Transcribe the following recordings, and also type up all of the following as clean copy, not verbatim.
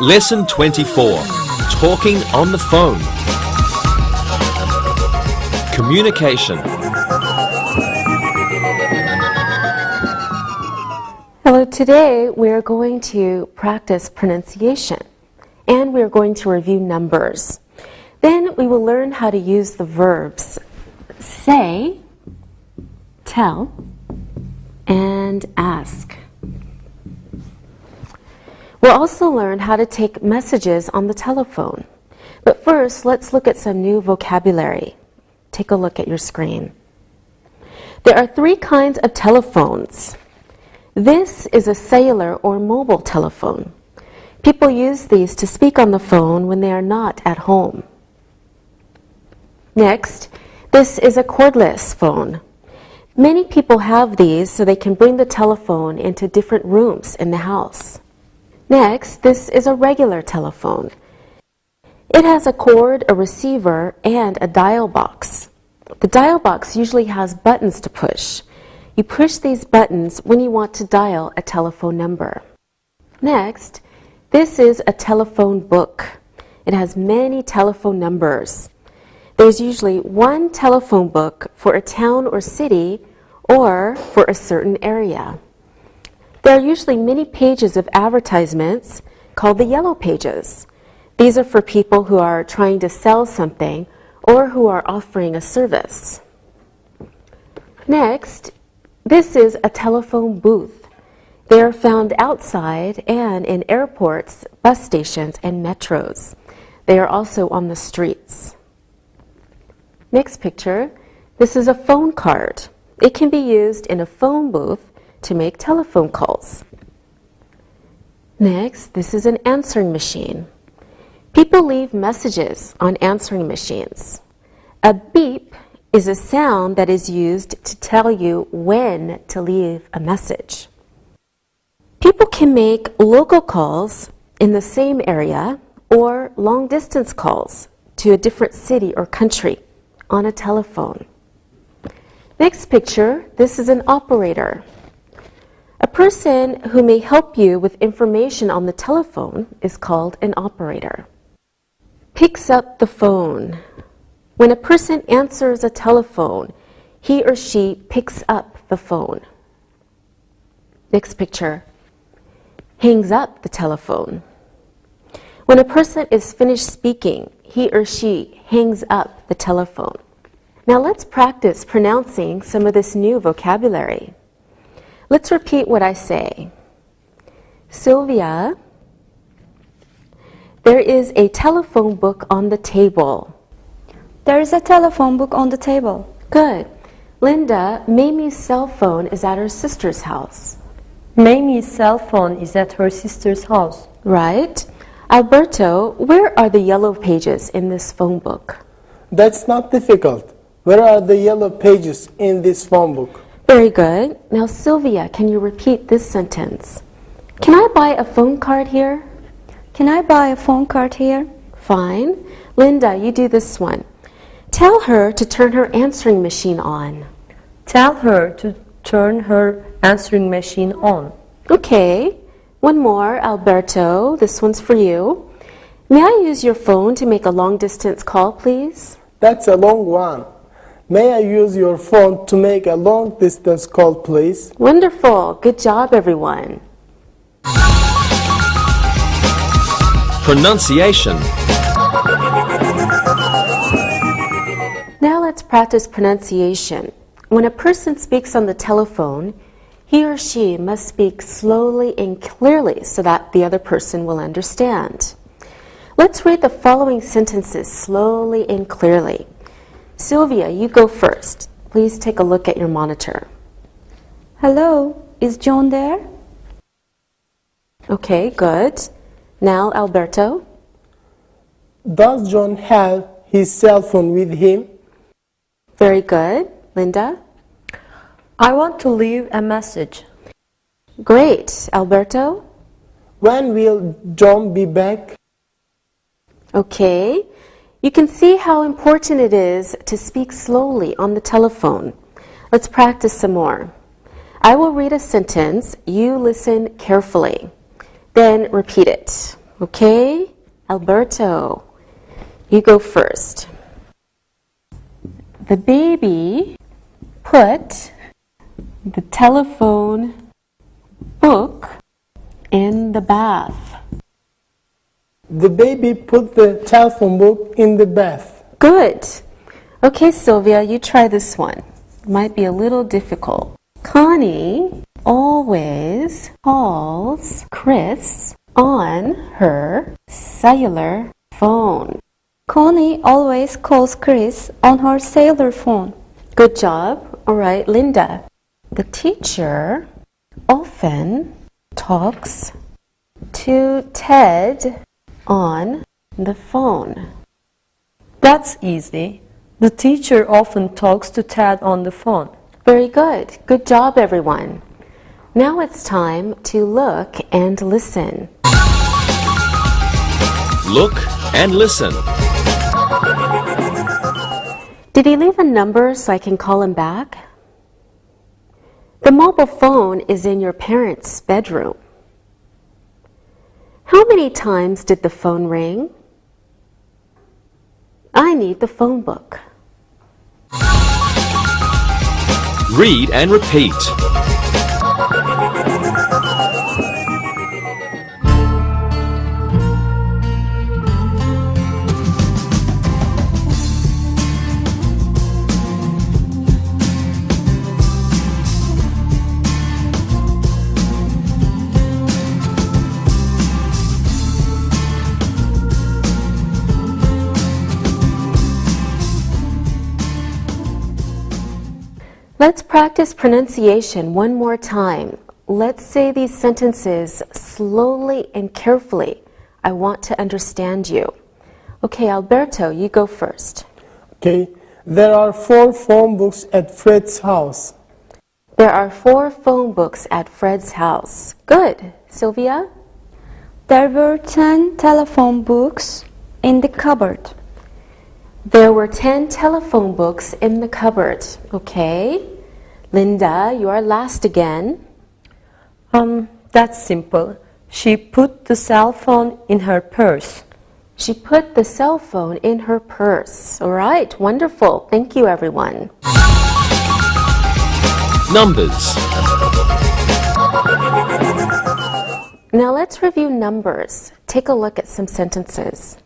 Lesson 24. Talking on the phone. Communication. Hello, today we're going to practice pronunciation and we're going to review numbers. Then we will learn how to use the verbs say, tell, and ask. We'll also learn how to take messages on the telephone. But first, let's look at some new vocabulary. Take a look at your screen. There are 3 kinds of telephones. This is a cellular or mobile telephone. People use these to speak on the phone when they are not at home. Next, this is a cordless phone. Many people have these so they can bring the telephone into different rooms in the house. Next, this is a regular telephone. It has a cord, a receiver, and a dial box. The dial box usually has buttons to push. You push these buttons when you want to dial a telephone number. Next, this is a telephone book. It has many telephone numbers. There's usually one telephone book for a town or city or for a certain area. There are usually many pages of advertisements called the yellow pages. These are for people who are trying to sell something or who are offering a service. Next, this is a telephone booth. They are found outside and in airports, bus stations, and metros. They are also on the streets. Next picture, this is a phone card. It can be used in a phone booth to make telephone calls. Next, this is an answering machine. People leave messages on answering machines. A beep is a sound that is used to tell you when to leave a message. People can make local calls in the same area or long-distance calls to a different city or country on a telephone. Next picture, this is an operator. A person who may help you with information on the telephone is called an operator. Picks up the phone. When a person answers a telephone, he or she picks up the phone. Next picture. Hangs up the telephone. When a person is finished speaking, he or she hangs up the telephone. Now let's practice pronouncing some of this new vocabulary. Let's repeat what I say. Sylvia, there is a telephone book on the table. There is a telephone book on the table. Good. Linda, Mamie's cell phone is at her sister's house. Mamie's cell phone is at her sister's house. Right. Alberto, where are the yellow pages in this phone book? That's not difficult. Where are the yellow pages in this phone book? Very good. Now, Sylvia, can you repeat this sentence? Can I buy a phone card here? Can I buy a phone card here? Fine. Linda, you do this one. Tell her to turn her answering machine on. Tell her to turn her answering machine on. Okay. One more, Alberto. This one's for you. May I use your phone to make a long-distance call, please? That's a long one. May I use your phone to make a long-distance call, please? Wonderful. Good job, everyone. Pronunciation. Now let's practice pronunciation. When a person speaks on the telephone, he or she must speak slowly and clearly so that the other person will understand. Let's read the following sentences slowly and clearly. Sylvia, you go first. Please take a look at your monitor. Hello, is John there? Okay, good. Now, Alberto. Does John have his cell phone with him? Very good. Linda? I want to leave a message. Great. Alberto? When will John be back? Okay. You can see how important it is to speak slowly on the telephone. Let's practice some more. I will read a sentence. You listen carefully. Then repeat it. Okay? Alberto, you go first. The baby put the telephone book in the bath. The baby put the telephone book in the bath. Good. Okay, Sylvia, you try this one. Might be a little difficult. Connie always calls Chris on her cellular phone. Connie always calls Chris on her cellular phone. Good job. All right, Linda. The teacher often talks to Ted on the phone. That's easy. The teacher often talks to Ted on the phone. Very good. Good job, everyone. Now it's time to look and listen. Look and listen. Did he leave a number so I can call him back? The mobile phone is in your parents' bedroom. How many times did the phone ring? I need the phone book. Read and repeat. Let's practice pronunciation one more time. Let's say these sentences slowly and carefully. I want to understand you. Okay, Alberto, you go first. Okay. There are 4 phone books at Fred's house. There are 4 phone books at Fred's house. Good. Sylvia? There were 10 telephone books in the cupboard. There were 10 telephone books in the cupboard. Okay. Linda, you are last again. That's simple. She put the cell phone in her purse. She put the cell phone in her purse. All right, wonderful. Thank you, everyone. Numbers. Now let's review numbers. Take a look at some sentences.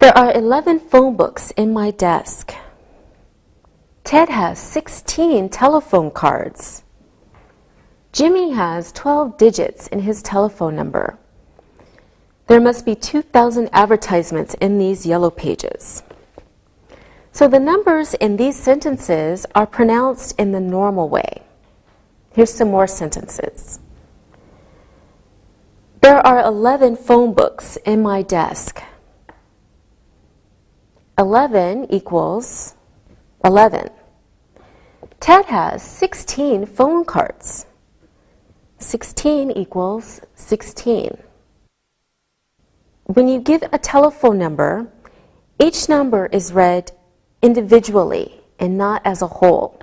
There are 11 phone books in my desk. Ted has 16 telephone cards. Jimmy has 12 digits in his telephone number. There must be 2,000 advertisements in these yellow pages. So the numbers in these sentences are pronounced in the normal way. Here's some more sentences. There are 11 phone books in my desk. 11 equals 11. Ted has 16 phone cards. 16 equals 16. When you give a telephone number, each number is read individually and not as a whole.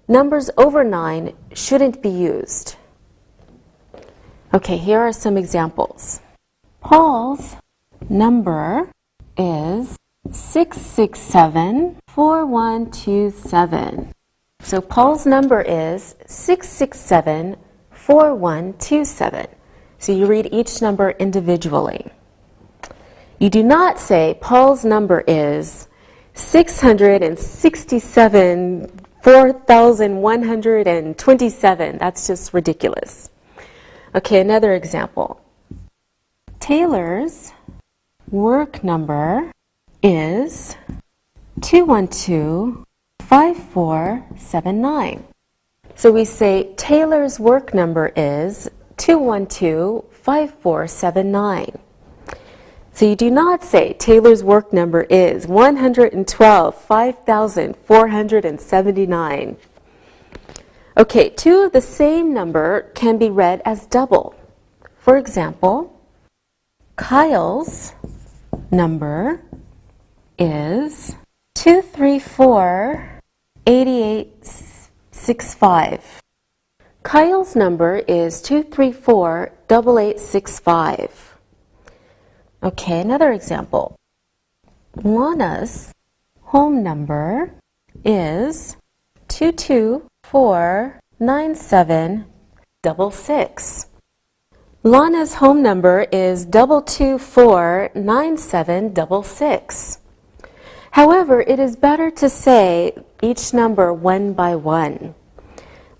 Numbers over 9 shouldn't be used. Okay, here are some examples. Paul's number is 667-4127. So Paul's number is 667-4127. So you read each number individually. You do not say Paul's number is 667-4127. That's just ridiculous. Okay, another example. Taylor's work number is 212-5479. So we say Taylor's work number is 212-5479. So you do not say Taylor's work number is 112-5479. Okay, 2 of the same number can be read as double. For example, Kyle's number is 234-8865. Kyle's number is 234-8865. Okay, another example. Lana's home number is 224-9766. Lana's home number is 224-9766. However, it is better to say each number one by one.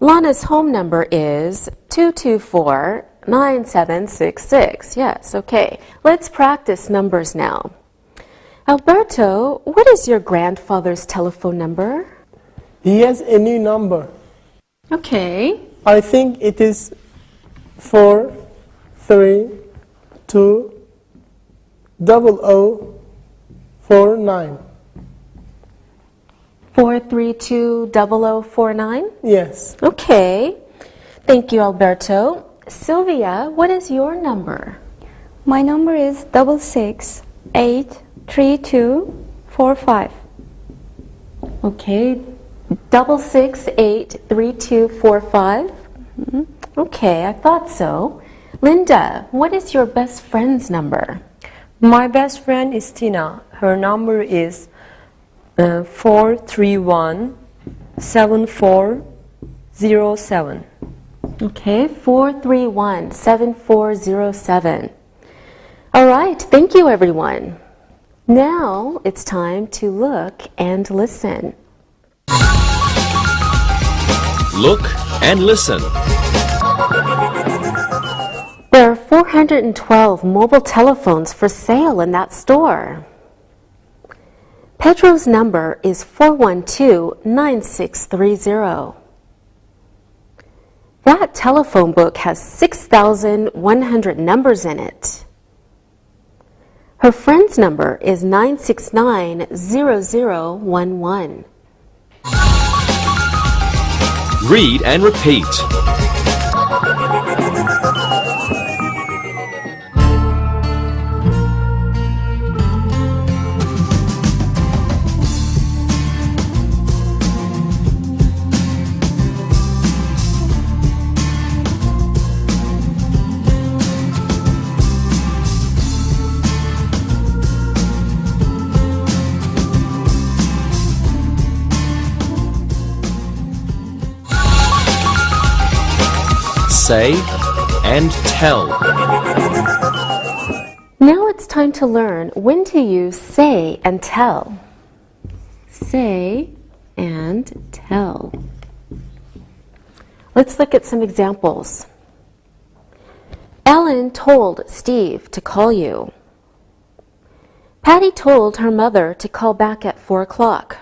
Lana's home number is 224-9766. Yes, okay. Let's practice numbers now. Alberto, what is your grandfather's telephone number? He has a new number. Okay. I think it is 432-0049. 432-0049? Yes. Okay. Thank you, Alberto. Sylvia, what is your number? My number is 6683245. Okay. 6683245? Okay, I thought so. Linda, what is your best friend's number? My best friend is Tina. Her number is 431-7407. Okay, 431-7407. All right, thank you, everyone. Now it's time to look and listen. Look and listen. There are 412 mobile telephones for sale in that store. Pedro's number is 412-9630. That telephone book has 6,100 numbers in it. Her friend's number is 969-0011. Read and repeat. Say and tell. Now it's time to learn when to use say and tell. Say and tell. Let's look at some examples. Ellen told Steve to call you. Patty told her mother to call back at 4 o'clock.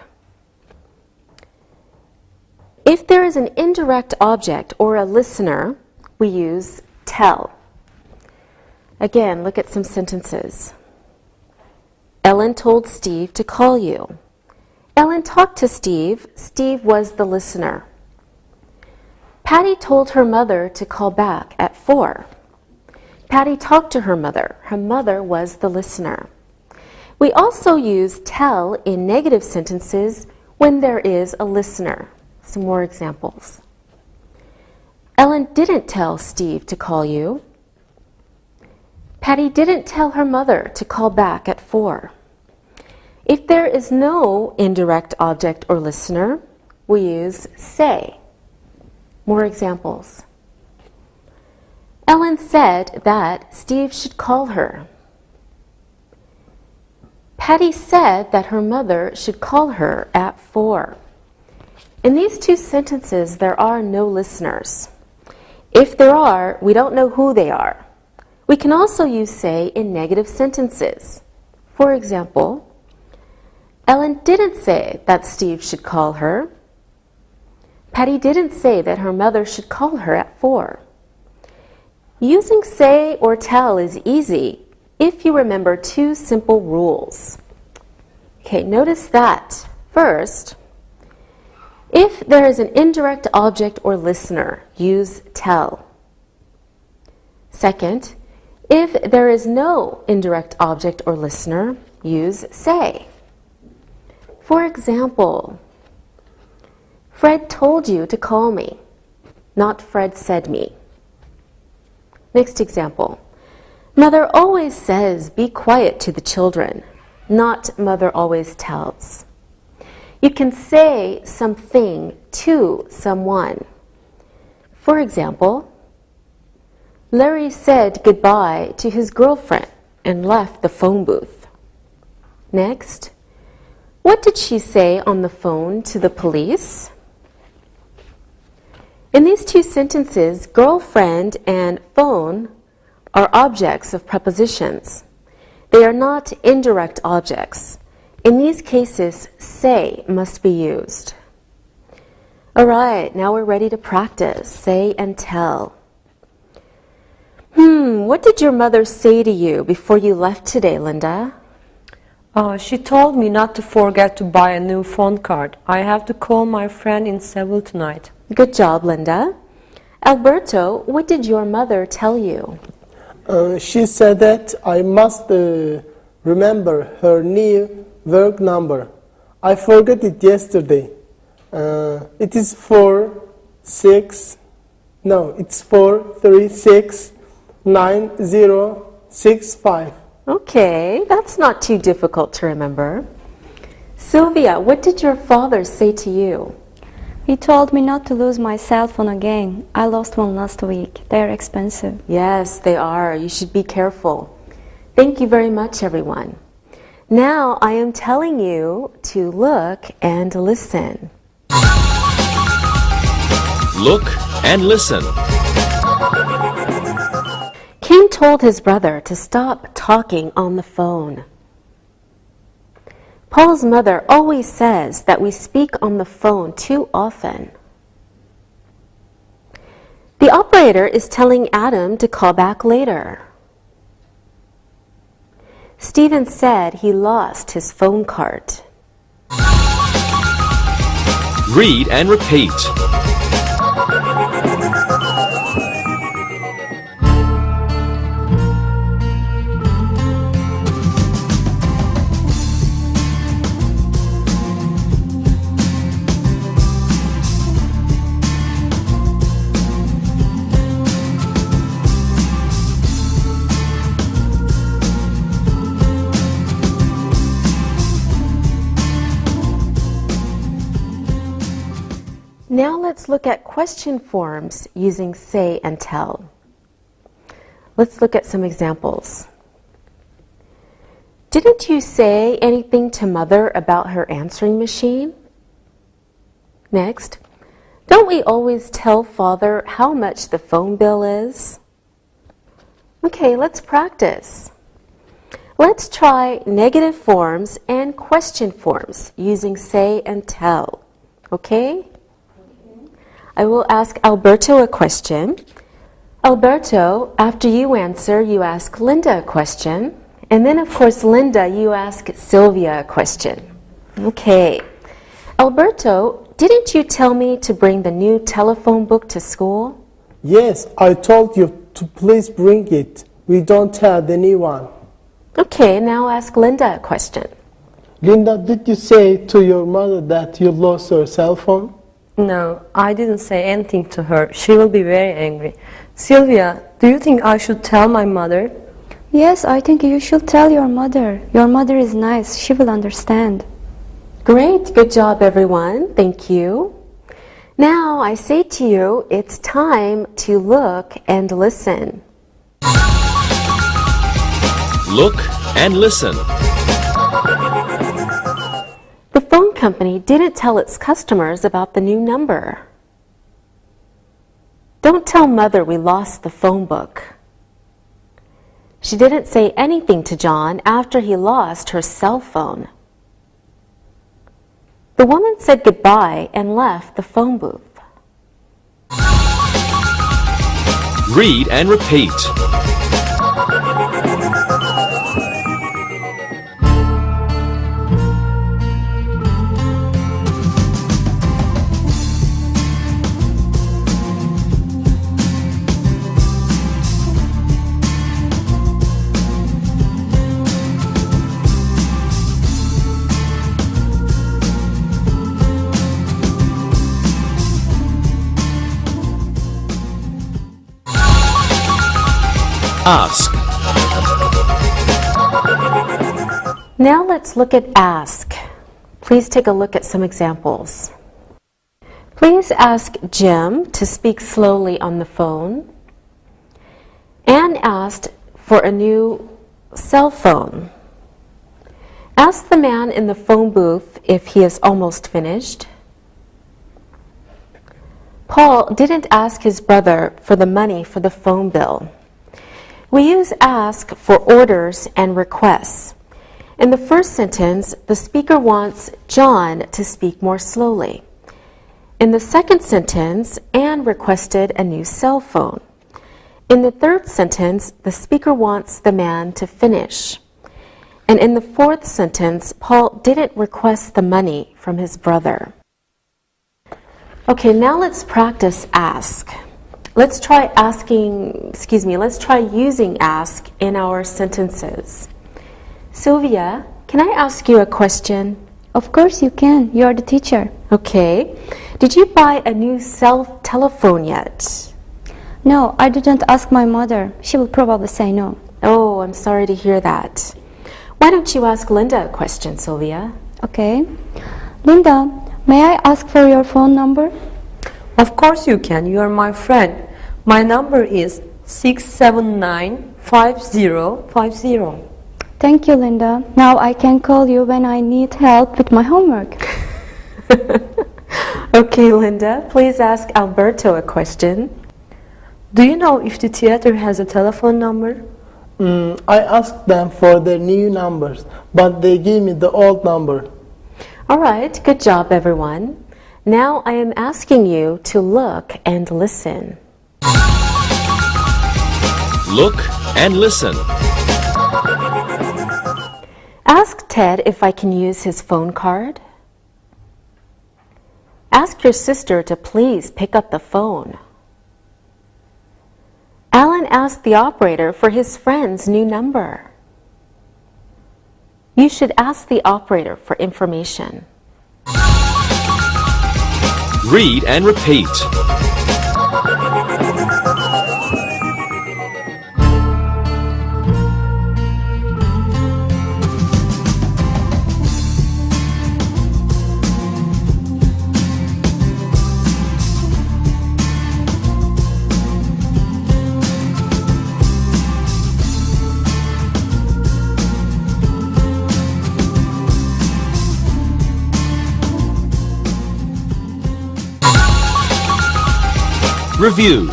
If there is an indirect object or a listener, we use tell. Again, look at some sentences. Ellen told Steve to call you. Ellen talked to Steve. Steve was the listener. Patty told her mother to call back at 4. Patty talked to her mother. Her mother was the listener. We also use tell in negative sentences when there is a listener. Some more examples. Ellen didn't tell Steve to call you. Patty didn't tell her mother to call back at 4. If there is no indirect object or listener, we use say. More examples. Ellen said that Steve should call her. Patty said that her mother should call her at 4. In these two sentences, there are no listeners. If there are, we don't know who they are. We can also use say in negative sentences. For example, Ellen didn't say that Steve should call her. Patty didn't say that her mother should call her at 4. Using say or tell is easy if you remember two simple rules. Okay, notice that. First, if there is an indirect object or listener, use tell. Second, if there is no indirect object or listener, use say. For example, Fred told you to call me. not Fred said me. Next example. Mother always says, be quiet to the children, not mother always tells. You can say something to someone. For example, Larry said goodbye to his girlfriend and left the phone booth. Next, what did she say on the phone to the police? In these two sentences, girlfriend and phone are objects of prepositions. They are not indirect objects. In these cases, say must be used. All right, now we're ready to practice. Say and tell. What did your mother say to you before you left today, Linda? She told me not to forget to buy a new phone card. I have to call my friend in Seoul tonight. Good job, Linda. Alberto, what did your mother tell you? She said that I must remember her new work number. I forgot it yesterday. It is 4369065. Okay, that's not too difficult to remember. Sylvia, what did your father say to you? He told me not to lose my cell phone again. I lost one last week. They're expensive. Yes, they are. You should be careful. Thank you very much, everyone. Now I am telling you to look and listen. Look and listen. King told his brother to stop talking on the phone. Paul's mother always says that we speak on the phone too often. The operator is telling Adam to call back later. Stephen said he lost his phone card. Read and repeat. Now let's look at question forms using say and tell. Let's look at some examples. Didn't you say anything to Mother about her answering machine? Next, don't we always tell Father how much the phone bill is? Okay, let's practice. Let's try negative forms and question forms using say and tell. Okay? I will ask Alberto a question. Alberto, after you answer, you ask Linda a question. And then, of course, Linda, you ask Sylvia a question. Okay. Alberto, didn't you tell me to bring the new telephone book to school? Yes, I told you to please bring it. We don't have the new one. Okay, now ask Linda a question. Linda, did you say to your mother that you lost your cell phone? No, I didn't say anything to her. She will be very angry. Sylvia, do you think I should tell my mother? Yes, I think you should tell your mother. Your mother is nice. She will understand. Great, good job, everyone. Thank you. Now I say to you, it's time to look and listen. Look and listen. The phone company didn't tell its customers about the new number. Don't tell Mother we lost the phone book. She didn't say anything to John after he lost her cell phone. The woman said goodbye and left the phone booth. Read and repeat. Ask. Now let's look at ask. Please take a look at some examples. Please ask Jim to speak slowly on the phone. Anne asked for a new cell phone. Ask the man in the phone booth if he is almost finished. Paul didn't ask his brother for the money for the phone bill. We use ask for orders and requests. In the first sentence, the speaker wants John to speak more slowly. In the second sentence, Anne requested a new cell phone. In the third sentence, the speaker wants the man to finish. And in the fourth sentence, Paul didn't request the money from his brother. Okay, now let's practice ask. Let's try using ask in our sentences. Sylvia, can I ask you a question? Of course you can. You are the teacher. Okay. Did you buy a new cell telephone yet? No, I didn't ask my mother. She will probably say no. Oh, I'm sorry to hear that. Why don't you ask Linda a question, Sylvia? Okay. Linda, may I ask for your phone number? Of course you can. You are my friend. My number is 679-5050. Thank you, Linda. Now I can call you when I need help with my homework. Okay, Linda, please ask Alberto a question. Do you know if the theater has a telephone number? I asked them for their new numbers, but they gave me the old number. All right, good job, everyone. Now I am asking you to look and listen. Look and listen. Ask Ted if I can use his phone card. Ask your sister to please pick up the phone. Alan asked the operator for his friend's new number. You should ask the operator for information. Read and repeat. Review.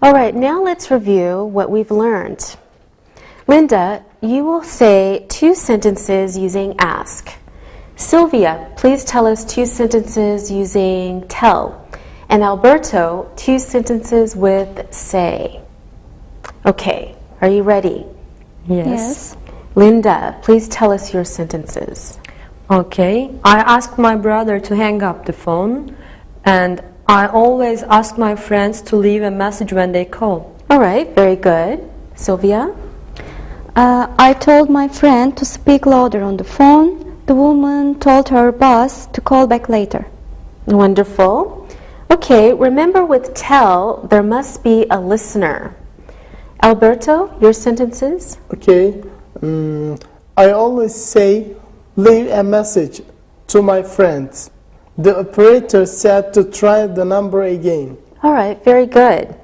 All right, now let's review what we've learned. Linda, you will say 2 sentences using ask. Sylvia, please tell us 2 sentences using tell. And Alberto, 2 sentences with say. Okay, are you ready? Yes. Linda, please tell us your sentences. Okay. I asked my brother to hang up the phone, and I always ask my friends to leave a message when they call. All right, very good. Sylvia? I told my friend to speak louder on the phone. The woman told her boss to call back later. Wonderful. Okay, remember with tell, there must be a listener. Alberto, your sentences? Okay. I always say, leave a message to my friends. The operator said to try the number again. All right, very good.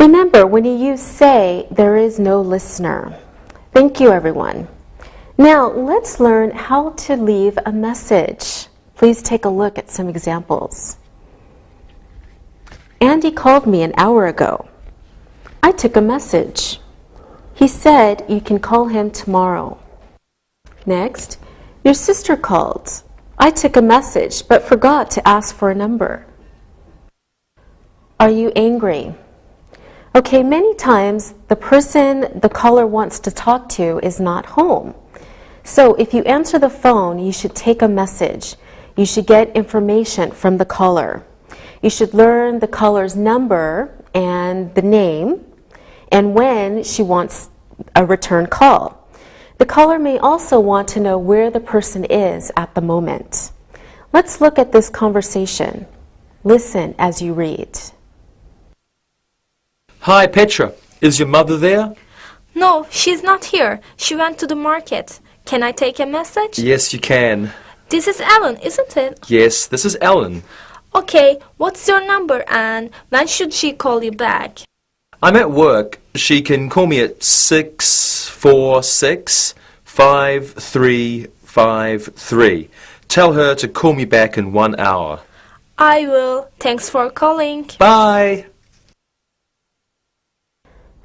Remember, when you use say, there is no listener. Thank you, everyone. Now, let's learn how to leave a message. Please take a look at some examples. Andy called me an hour ago. I took a message. He said you can call him tomorrow. Next, your sister called. I took a message but forgot to ask for a number. Are you angry? Okay, many times the person the caller wants to talk to is not home. So if you answer the phone, you should take a message. You should get information from the caller. You should learn the caller's number and the name and when she wants a return call. The caller may also want to know where the person is at the moment. Let's look at this conversation. Listen as you read. Hi, Petra. Is your mother there? No, she's not here. She went to the market. Can I take a message? Yes, you can. This is Ellen, isn't it? Yes, this is Ellen. Okay, what's your number and when should she call you back? I'm at work. She can call me at 646-5353. Tell her to call me back in 1 hour. I will. Thanks for calling. Bye.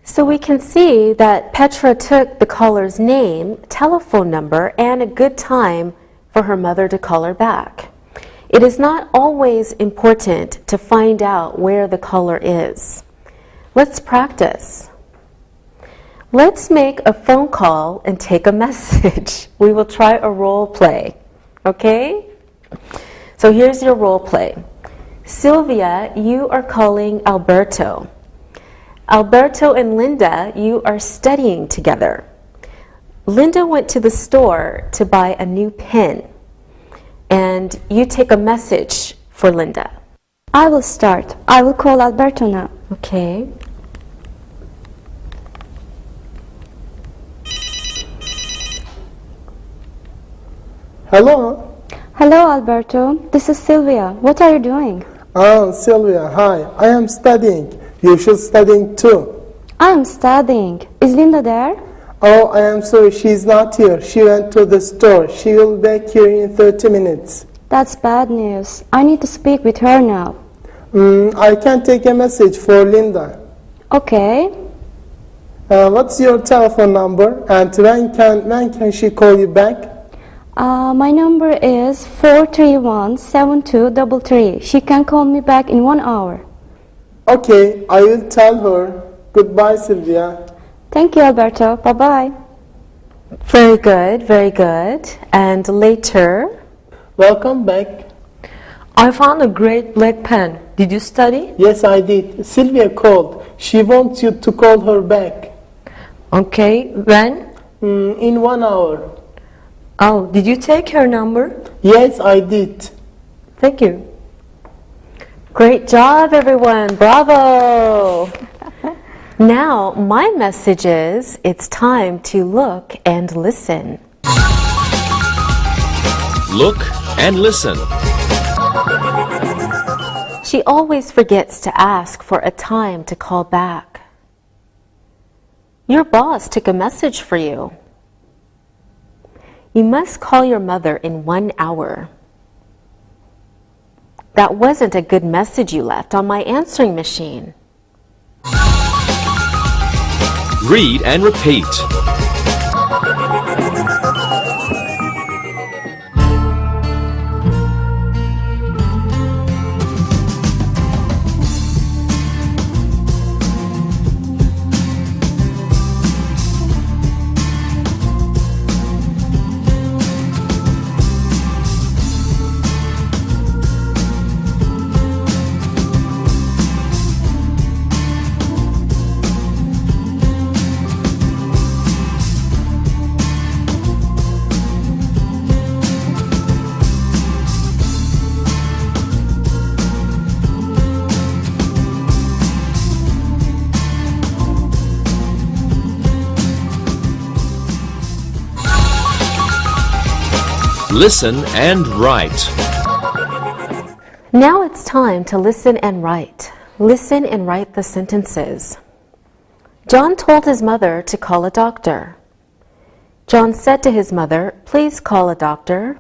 So we can see that Petra took the caller's name, telephone number, and a good time for her mother to call her back. It is not always important to find out where the caller is. Let's practice. Let's make a phone call and take a message. We will try a role play. Okay? So here's your role play. Sylvia, you are calling Alberto. Alberto and Linda, you are studying together. Linda went to the store to buy a new pen, and you take a message for Linda. I will start. I will call Alberto now. Okay. Hello? Hello, Alberto. This is Sylvia. What are you doing? Sylvia, hi. I am studying. You should studying too. I am studying. Is Linda there? Oh, I am sorry, she's not here. She went to the store. She will be back here in 30 minutes. That's bad news. I need to speak with her now. I can take a message for Linda. Okay. What's your telephone number and when can she call you back? My number is 431-7233. She can call me back in 1 hour. Okay, I will tell her. Goodbye, Sylvia. Thank you, Alberto. Bye-bye. Very good, very good. And later, Welcome back. I found a great black pen. Did you study? Yes, I did. Sylvia called. She wants you to call her back. Okay, when? In 1 hour. Oh, did you take her number? Yes, I did. Thank you. great job, everyone. Bravo. Now, my message is it's time to look and listen. Look and listen. She always forgets to ask for a time to call back. Your boss took a message for you. You must call your mother in 1 hour. That wasn't a good message you left on my answering machine. Read and repeat. Listen and write. Now it's time to listen and write. Listen and write the sentences. John told his mother to call a doctor. John said to his mother, "Please call a doctor."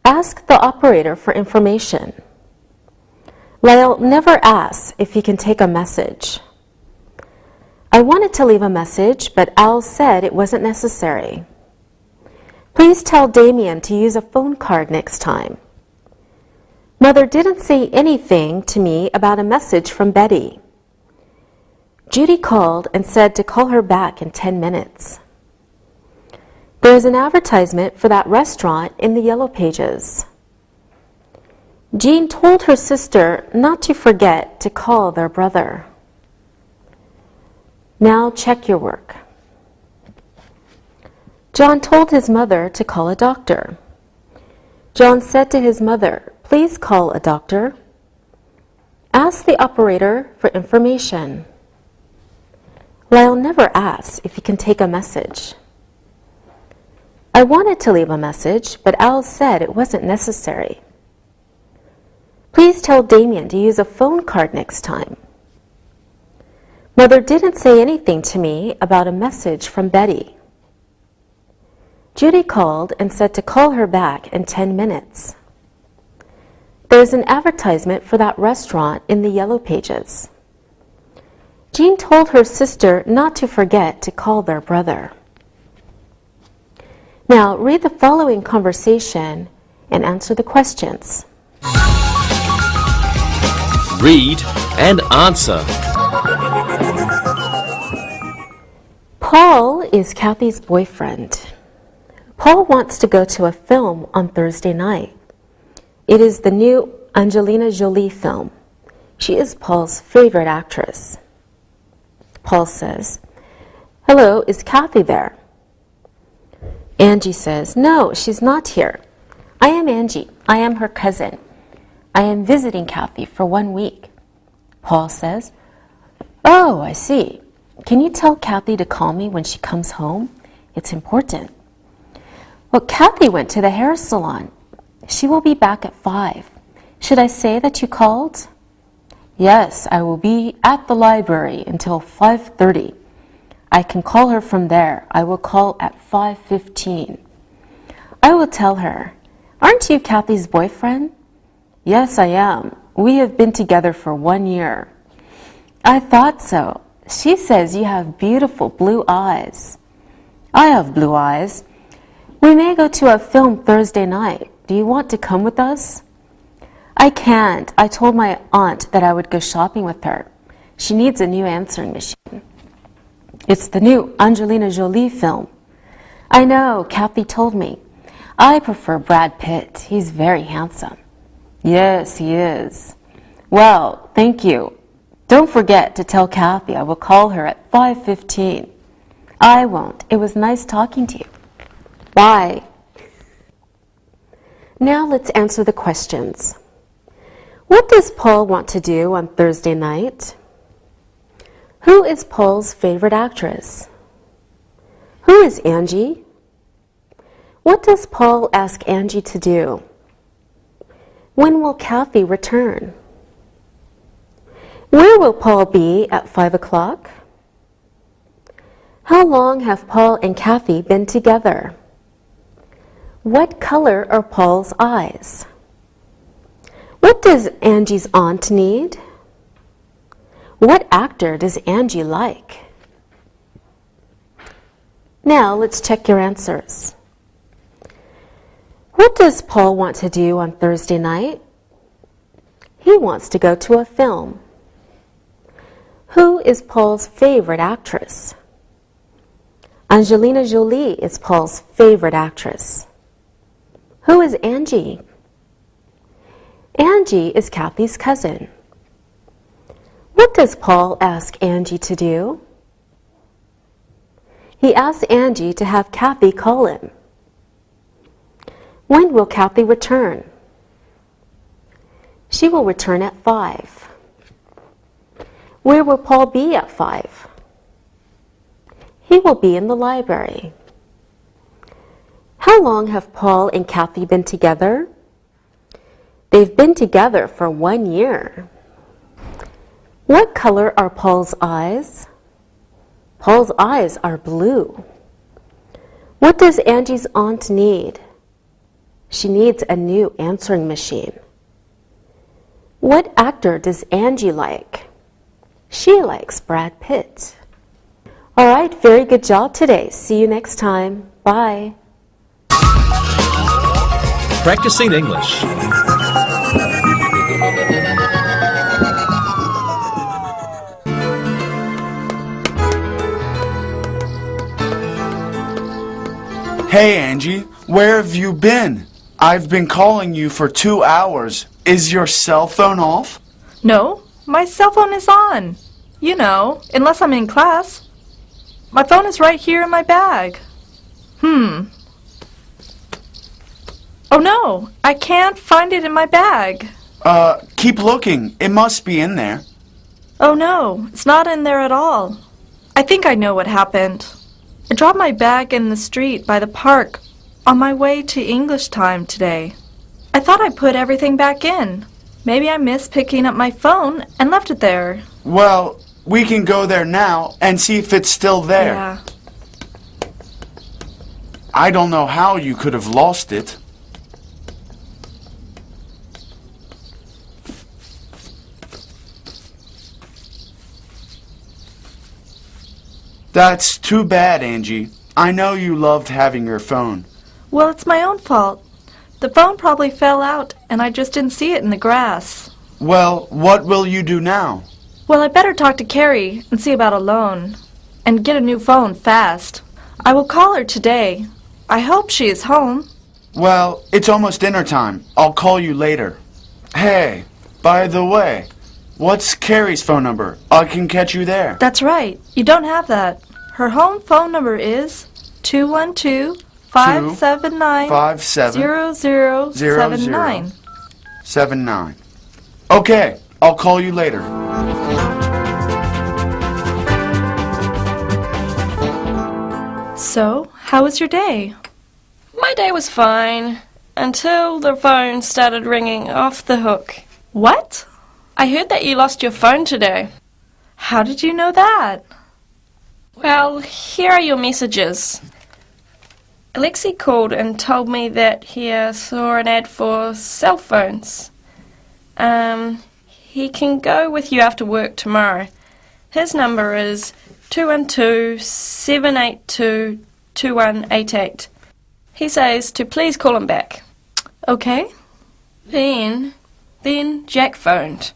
Ask the operator for information. Lyle never asks if he can take a message. I wanted to leave a message, but Al said it wasn't necessary. Please tell Damien to use a phone card next time. Mother didn't say anything to me about a message from Betty. Judy called and said to call her back in 10 minutes. There is an advertisement for that restaurant in the Yellow Pages. Jean told her sister not to forget to call their brother. Now check your work. John told his mother to call a doctor. John said to his mother, "Please call a doctor." Ask the operator for information. Lyle never asks if he can take a message. I wanted to leave a message, but Al said it wasn't necessary. Please tell Damien to use a phone card next time. Mother didn't say anything to me about a message from Betty. Judy called and said to call her back in 10 minutes. There's an advertisement for that restaurant in the Yellow Pages. Jean told her sister not to forget to call their brother. Now read the following conversation and answer the questions. Read and answer. Paul is Kathy's boyfriend. Paul wants to go to a film on Thursday night. It is the new Angelina Jolie film. She is Paul's favorite actress. Paul says, "Hello, is Kathy there?" Angie says, "No, she's not here. I am Angie. I am her cousin. I am visiting Kathy for 1 week." Paul says, "Oh, I see. Can you tell Kathy to call me when she comes home? It's important." "Well, Kathy went to the hair salon. She will be back at 5. Should I say that you called?" "Yes, I will be at the library until 5:30. I can call her from there. I will call at 5:15. I will tell her, 'Aren't you Kathy's boyfriend?' 'Yes, I am. We have been together for 1 year.' 'I thought so. She says you have beautiful blue eyes.' 'I have blue eyes. We may go to a film Thursday night. Do you want to come with us?' 'I can't. I told my aunt that I would go shopping with her. She needs a new answering machine.' 'It's the new Angelina Jolie film.' 'I know. Kathy told me. I prefer Brad Pitt. He's very handsome.' 'Yes, he is.' 'Well, thank you. Don't forget to tell Kathy I will call her at 5:15. "I won't. It was nice talking to you. Bye." Now let's answer the questions. What does Paul want to do on Thursday night? Who is Paul's favorite actress? Who is Angie? What does Paul ask Angie to do? When will Kathy return? Where will Paul be at 5 o'clock? How long have Paul and Kathy been together? What color are Paul's eyes? What does Angie's aunt need? What actor does Angie like? Now let's check your answers. What does Paul want to do on Thursday night? He wants to go to a film. Who is Paul's favorite actress? Angelina Jolie is Paul's favorite actress. Who is Angie? Angie is Kathy's cousin. What does Paul ask Angie to do? He asks Angie to have Kathy call him. When will Kathy return? She will return at 5. Where will Paul be at 5? He will be in the library. How long have Paul and Kathy been together? They've been together for 1 year. What color are Paul's eyes? Paul's eyes are blue. What does Angie's aunt need? She needs a new answering machine. What actor does Angie like? She likes Brad Pitt. All right, very good job today. See you next time. Bye. Practicing English. Hey Angie, where have you been? I've been calling you for 2 hours. Is your cell phone off? No, my cell phone is on. You know, unless I'm in class. My phone is right here in my bag. Oh no, I can't find it in my bag. Keep looking. It must be in there. Oh no, it's not in there at all. I think I know what happened. I dropped my bag in the street by the park on my way to English time today. I thought I put everything back in. Maybe I missed picking up my phone and left it there. Well, we can go there now and see if it's still there. Yeah. I don't know how you could have lost it. That's too bad, Angie. I know you loved having your phone. Well, it's my own fault. The phone probably fell out and I just didn't see it in the grass. Well, what will you do now? Well, I better talk to Carrie and see about a loan. And get a new phone fast. I will call her today. I hope she is home. Well, it's almost dinner time. I'll call you later. Hey, by the way, what's Carrie's phone number? I can catch you there. That's right. You don't have that. Her home phone number is 212-579-0079. 79. Okay, I'll call you later. So, how was your day? My day was fine until the phone started ringing off the hook. What? I heard that you lost your phone today. How did you know that? Well, here are your messages. Alexei called and told me that he saw an ad for cell phones. He can go with you after work tomorrow. His number is 212-782-2188. He says to please call him back. Okay. Then Jack phoned.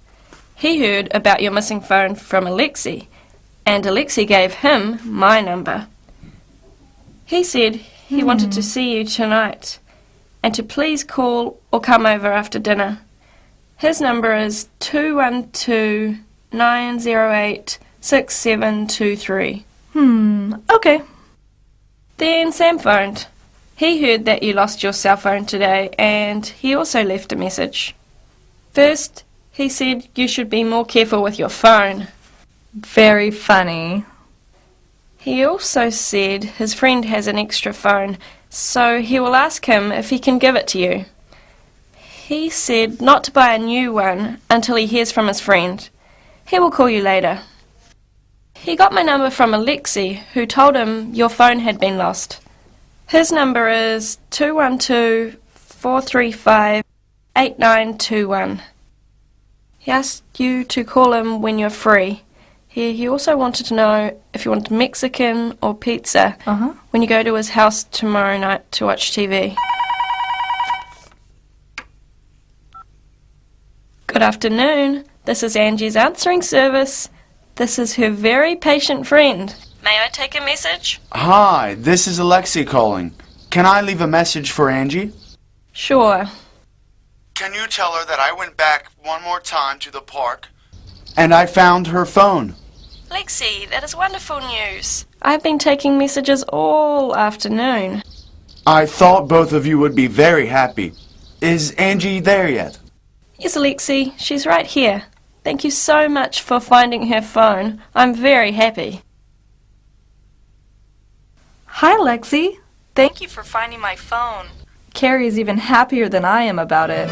He heard about your missing phone from Alexei, and Alexei gave him my number. He said he wanted to see you tonight, and to please call or come over after dinner. His number is 212-908-6723. Okay. Then Sam phoned. He heard that you lost your cell phone today, and he also left a message. First, he said you should be more careful with your phone. Very funny. He also said his friend has an extra phone, so he will ask him if he can give it to you. He said not to buy a new one until he hears from his friend. He will call you later. He got my number from Alexei, who told him your phone had been lost. His number is 212-435-8921. He asked you to call him when you're free. He also wanted to know if you want Mexican or pizza when you go to his house tomorrow night to watch TV. Good afternoon. This is Angie's answering service. This is her very patient friend. May I take a message? Hi, this is Alexei calling. Can I leave a message for Angie? Sure. Can you tell her that I went back one more time to the park and I found her phone? Lexi, that is wonderful news. I've been taking messages all afternoon. I thought both of you would be very happy. Is Angie there yet? Yes, Lexi, she's right here. Thank you so much for finding her phone. I'm very happy. Hi, Lexi. Thank you for finding my phone. Carrie is even happier than I am about it.